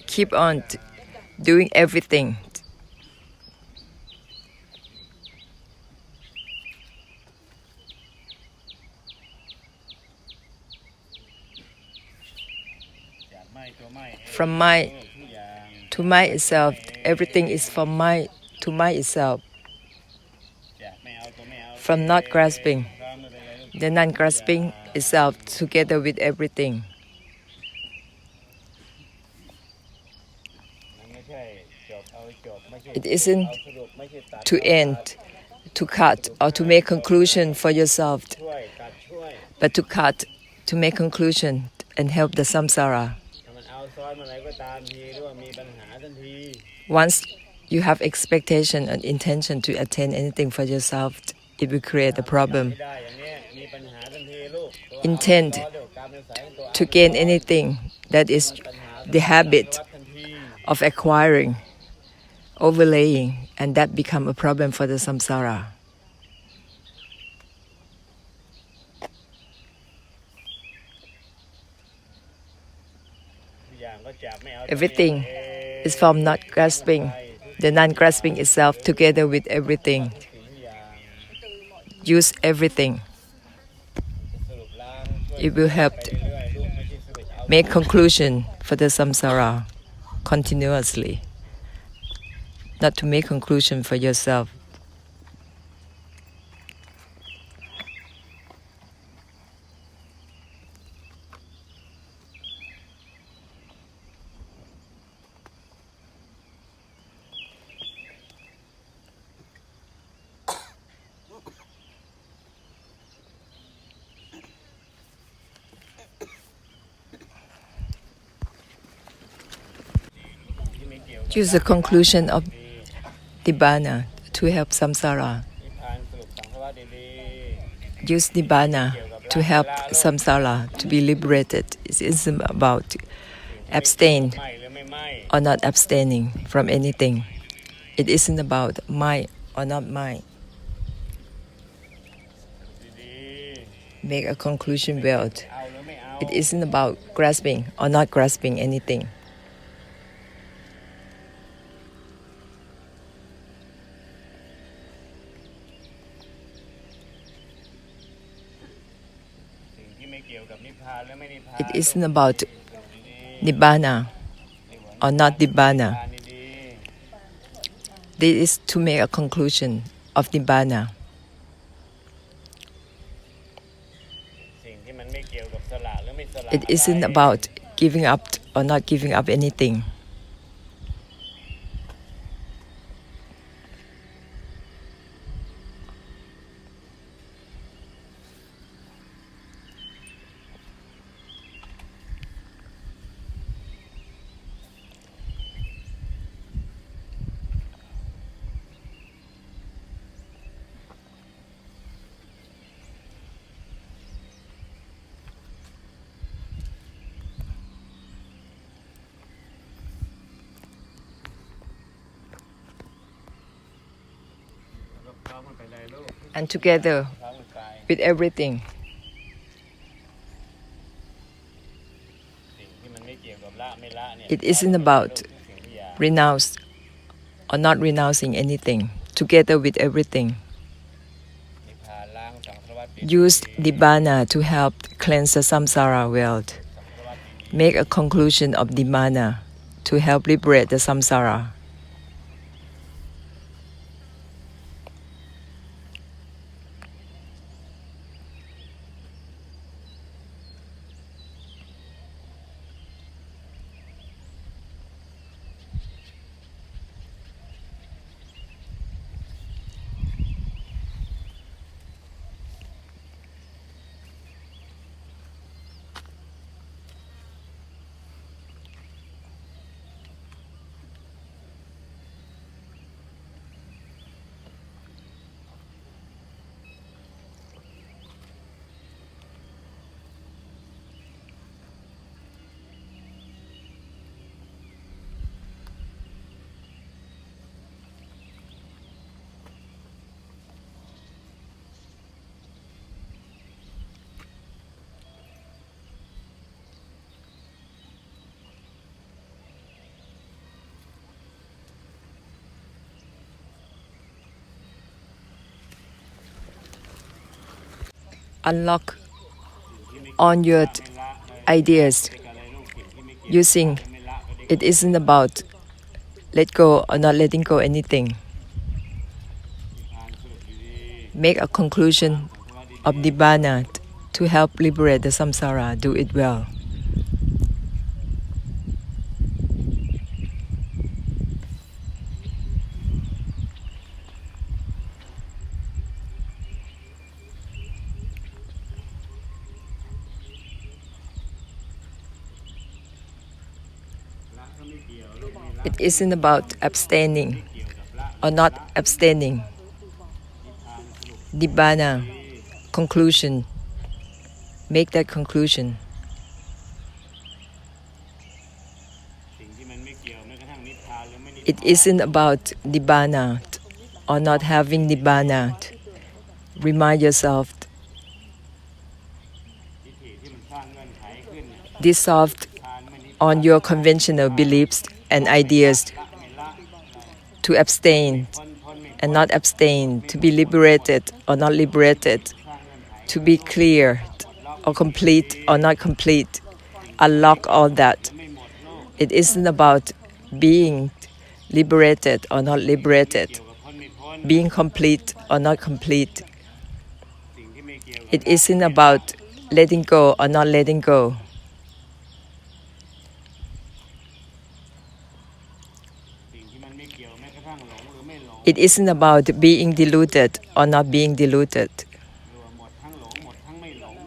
keep on doing everything. From my to my itself, everything is from my to my itself. From not grasping, the non-grasping itself together with everything. It isn't to end, to cut, or to make conclusion for yourself, but to cut, to make conclusion and help the samsara. Once you have expectation and intention to attain anything for yourself, it will create a problem. Intend to gain anything, that is the habit of acquiring, overlaying, and that become a problem for the samsara. Everything is from not grasping, the non-grasping itself together with everything. Use everything. It will help make conclusion for the samsara continuously, not to make conclusion for yourself. Use the conclusion of Nibbana to help samsara. Use Nibbana to help samsara to be liberated. It isn't about abstain or not abstaining from anything. It isn't about mine or not mine. Make a conclusion well. It isn't about grasping or not grasping anything. It isn't about Nibbana or not Nibbana. This is to make a conclusion of Nibbana. It isn't about giving up or not giving up anything. And together with everything. It isn't about renounce or not renouncing anything, together with everything. Use Nibbana to help cleanse the samsara world. Make a conclusion of Nibbana to help liberate the samsara. unlock on your ideas using it isn't about let go or not letting go anything. Make a conclusion of Nibbana to help liberate the samsara. Do it well. It isn't about abstaining or not abstaining. Nibbana, conclusion. Make that conclusion. It isn't about Nibbana or not having Nibbana. Remind yourself, dissolved on your conventional beliefs and ideas, to abstain and not abstain, to be liberated or not liberated, to be clear or complete or not complete. Unlock all that. It isn't about being liberated or not liberated, being complete or not complete. It isn't about letting go or not letting go. It isn't about being deluded or not being deluded.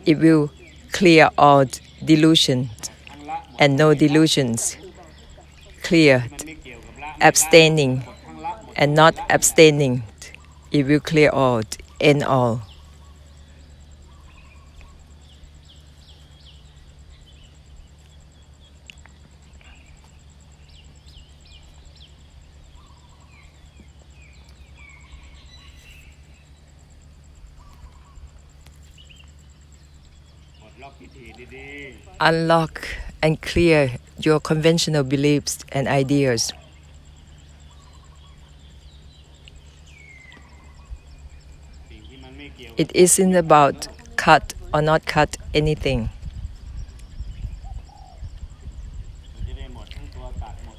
It will clear all delusions and no delusions. Clear, abstaining and not abstaining. It will clear all, end all. Unlock and clear your conventional beliefs and ideas. It isn't about cut or not cut anything.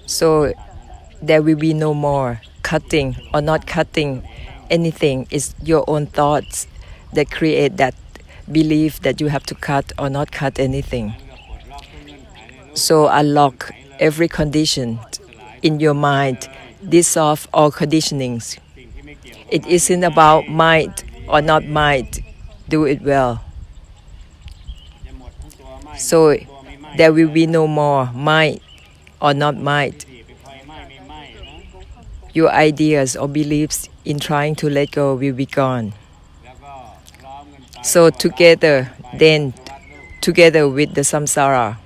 So there will be no more cutting or not cutting anything. It's your own thoughts that create that belief that you have to cut or not cut anything. So unlock every condition in your mind, dissolve all conditionings. It isn't about mind or not mind. Do it well. So there will be no more mind or not mind. Your ideas or beliefs in trying to let go will be gone. So together, then, together with the samsara,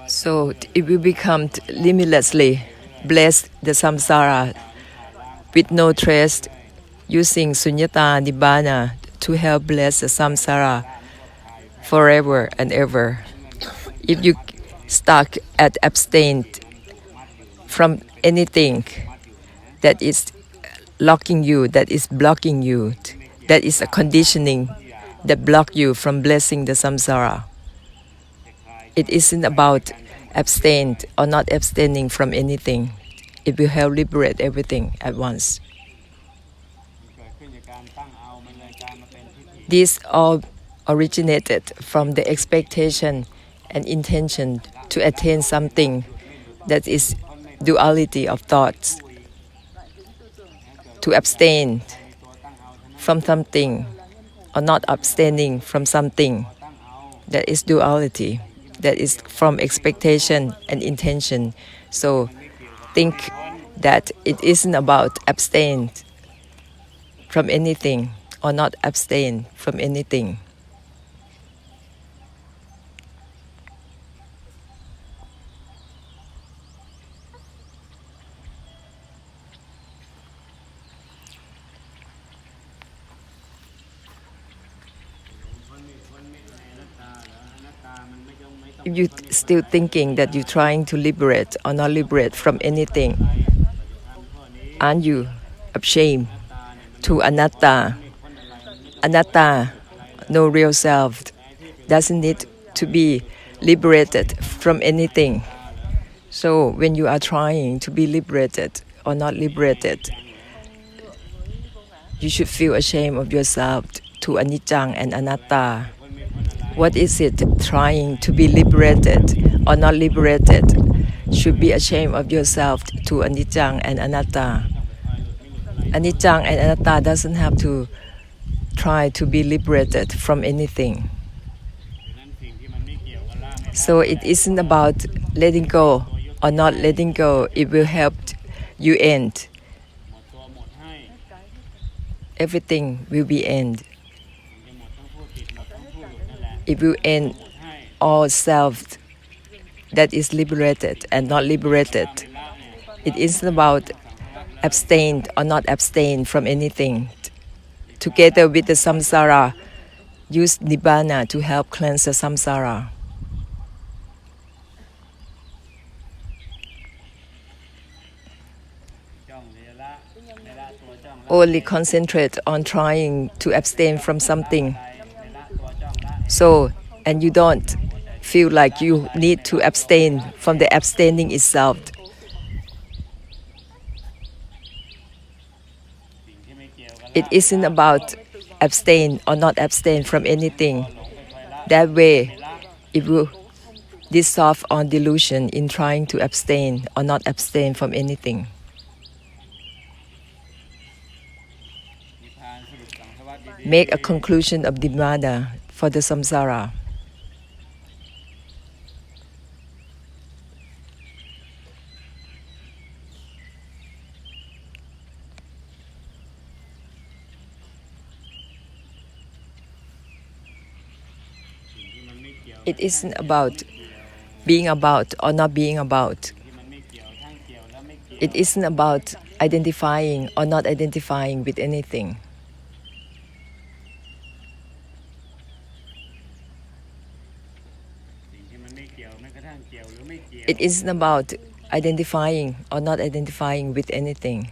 so it will become limitlessly bless the samsara with no trace, using sunyata nibbana to help bless the samsara forever and ever. If you stuck at abstain, from anything that is locking you, that is blocking you, that is a conditioning that block you from blessing the samsara. It isn't about abstain or not abstaining from anything. It will help liberate everything at once. This all originated from the expectation and intention to attain something that is duality of thoughts, to abstain from something or not abstaining from something that is duality, that is from expectation and intention. So think that it isn't about abstain from anything or not abstain from anything. If you're still thinking that you're trying to liberate or not liberate from anything, aren't you ashamed to anatta? Anatta, no real self, doesn't need to be liberated from anything. So when you are trying to be liberated or not liberated, you should feel ashamed of yourself to anicca and anatta. What is it trying to be liberated or not liberated? Should be ashamed of yourself to anicca and anatta. Anicca and anatta doesn't have to try to be liberated from anything. So it isn't about letting go or not letting go. It will help you end. Everything will be end. It will end all self that is liberated and not liberated. It isn't about abstain or not abstain from anything. Together with the samsara, use nibbana to help cleanse the samsara. Only concentrate on trying to abstain from something. So, and you don't feel like you need to abstain from the abstaining itself. It isn't about abstain or not abstain from anything. That way, it will dissolve on delusion in trying to abstain or not abstain from anything. Make a conclusion of nibbana for the samsara. It isn't about being about or not being about. It isn't about identifying or not identifying with anything. It isn't about identifying or not identifying with anything.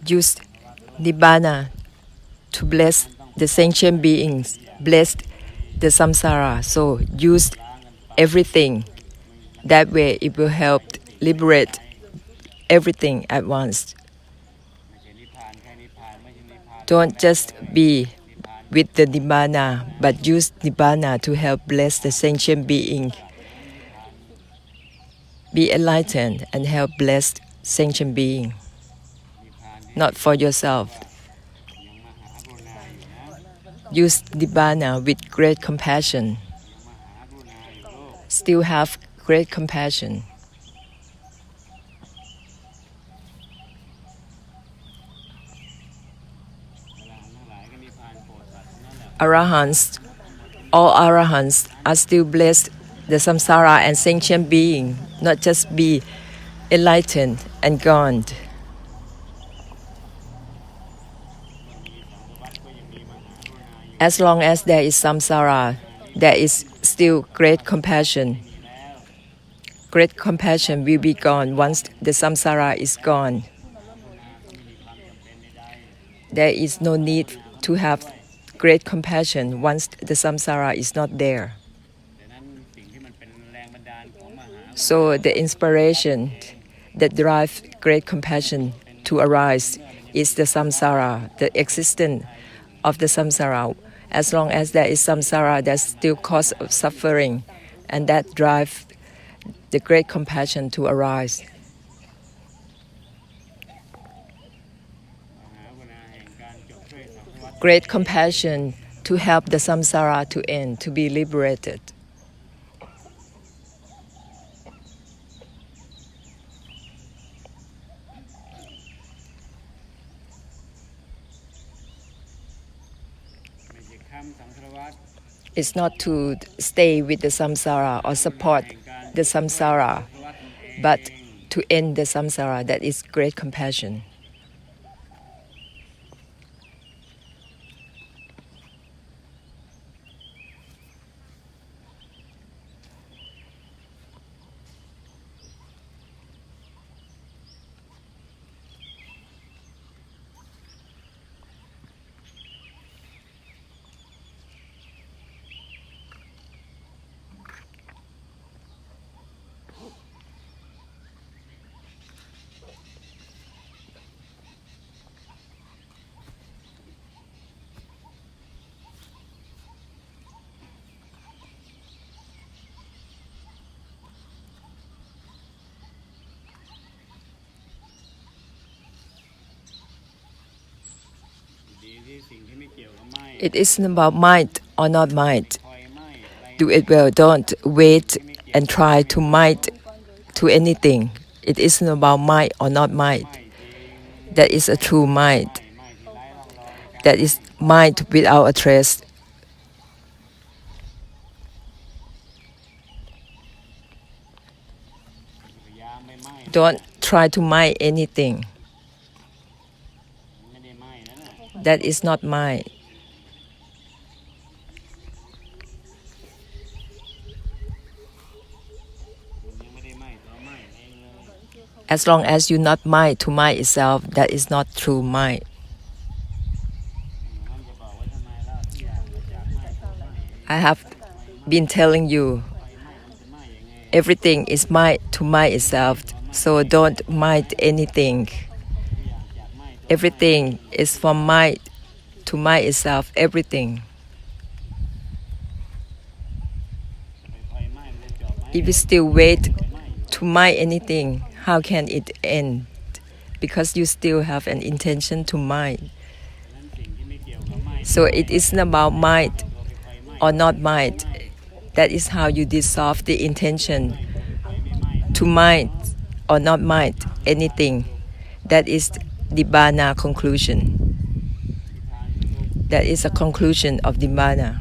Use nibbana to bless the sentient beings, bless the samsara. So use everything. That way it will help liberate everything at once. Don't just be with the nibbana, but use nibbana to help bless the sentient being, be enlightened and help bless sentient being, not for yourself. Use nibbana with great compassion. Still have great compassion. Arahants, all arahants are still blessed the samsara and sentient being, not just be enlightened and gone. As long as there is samsara, there is still great compassion. Great compassion will be gone once the samsara is gone. There is no need to have great compassion once the samsara is not there. So the inspiration that drives great compassion to arise is the samsara, the existence of the samsara. As long as there is samsara, there's still cause of suffering, and that drives the great compassion to arise. Great compassion to help the samsara to end, to be liberated. It's not to stay with the samsara or support the samsara, but to end the samsara. That is great compassion. It isn't about might or not might. Do it well. Don't wait and try to might to anything. It isn't about might or not might. That is a true might. That is might without a trace. Don't try to might anything. That is not might. As long as you not might to might itself, that is not true might. I have been telling you, everything is might to might itself, so don't might anything. Everything is from might to might itself, everything. If you still wait to might anything, how can it end? Because you still have an intention to might. So it isn't about might or not might. That is how you dissolve the intention to might or not might anything. That is nibbana conclusion. That is a conclusion of nibbana.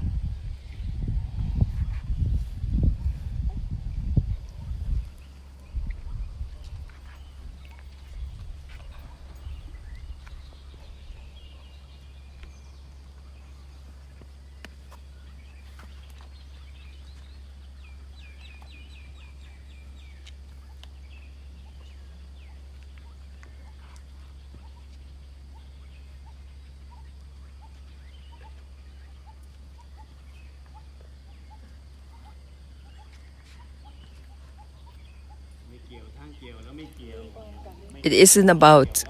It isn't about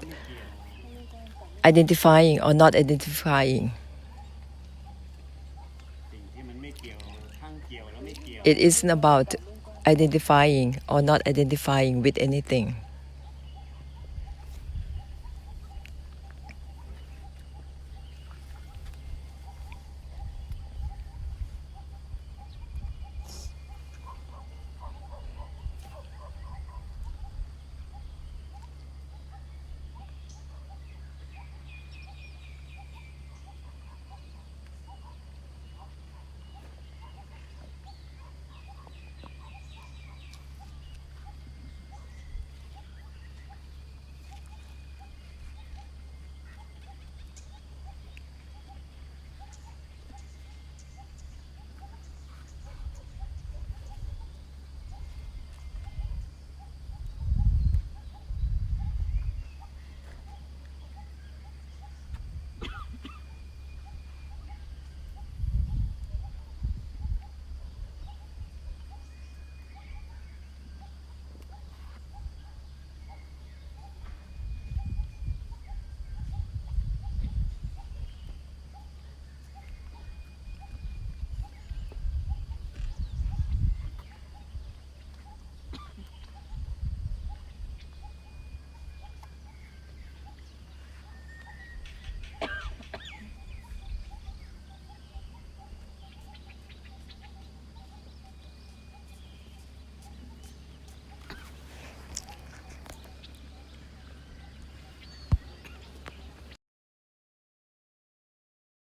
identifying or not identifying. It isn't about identifying or not identifying with anything.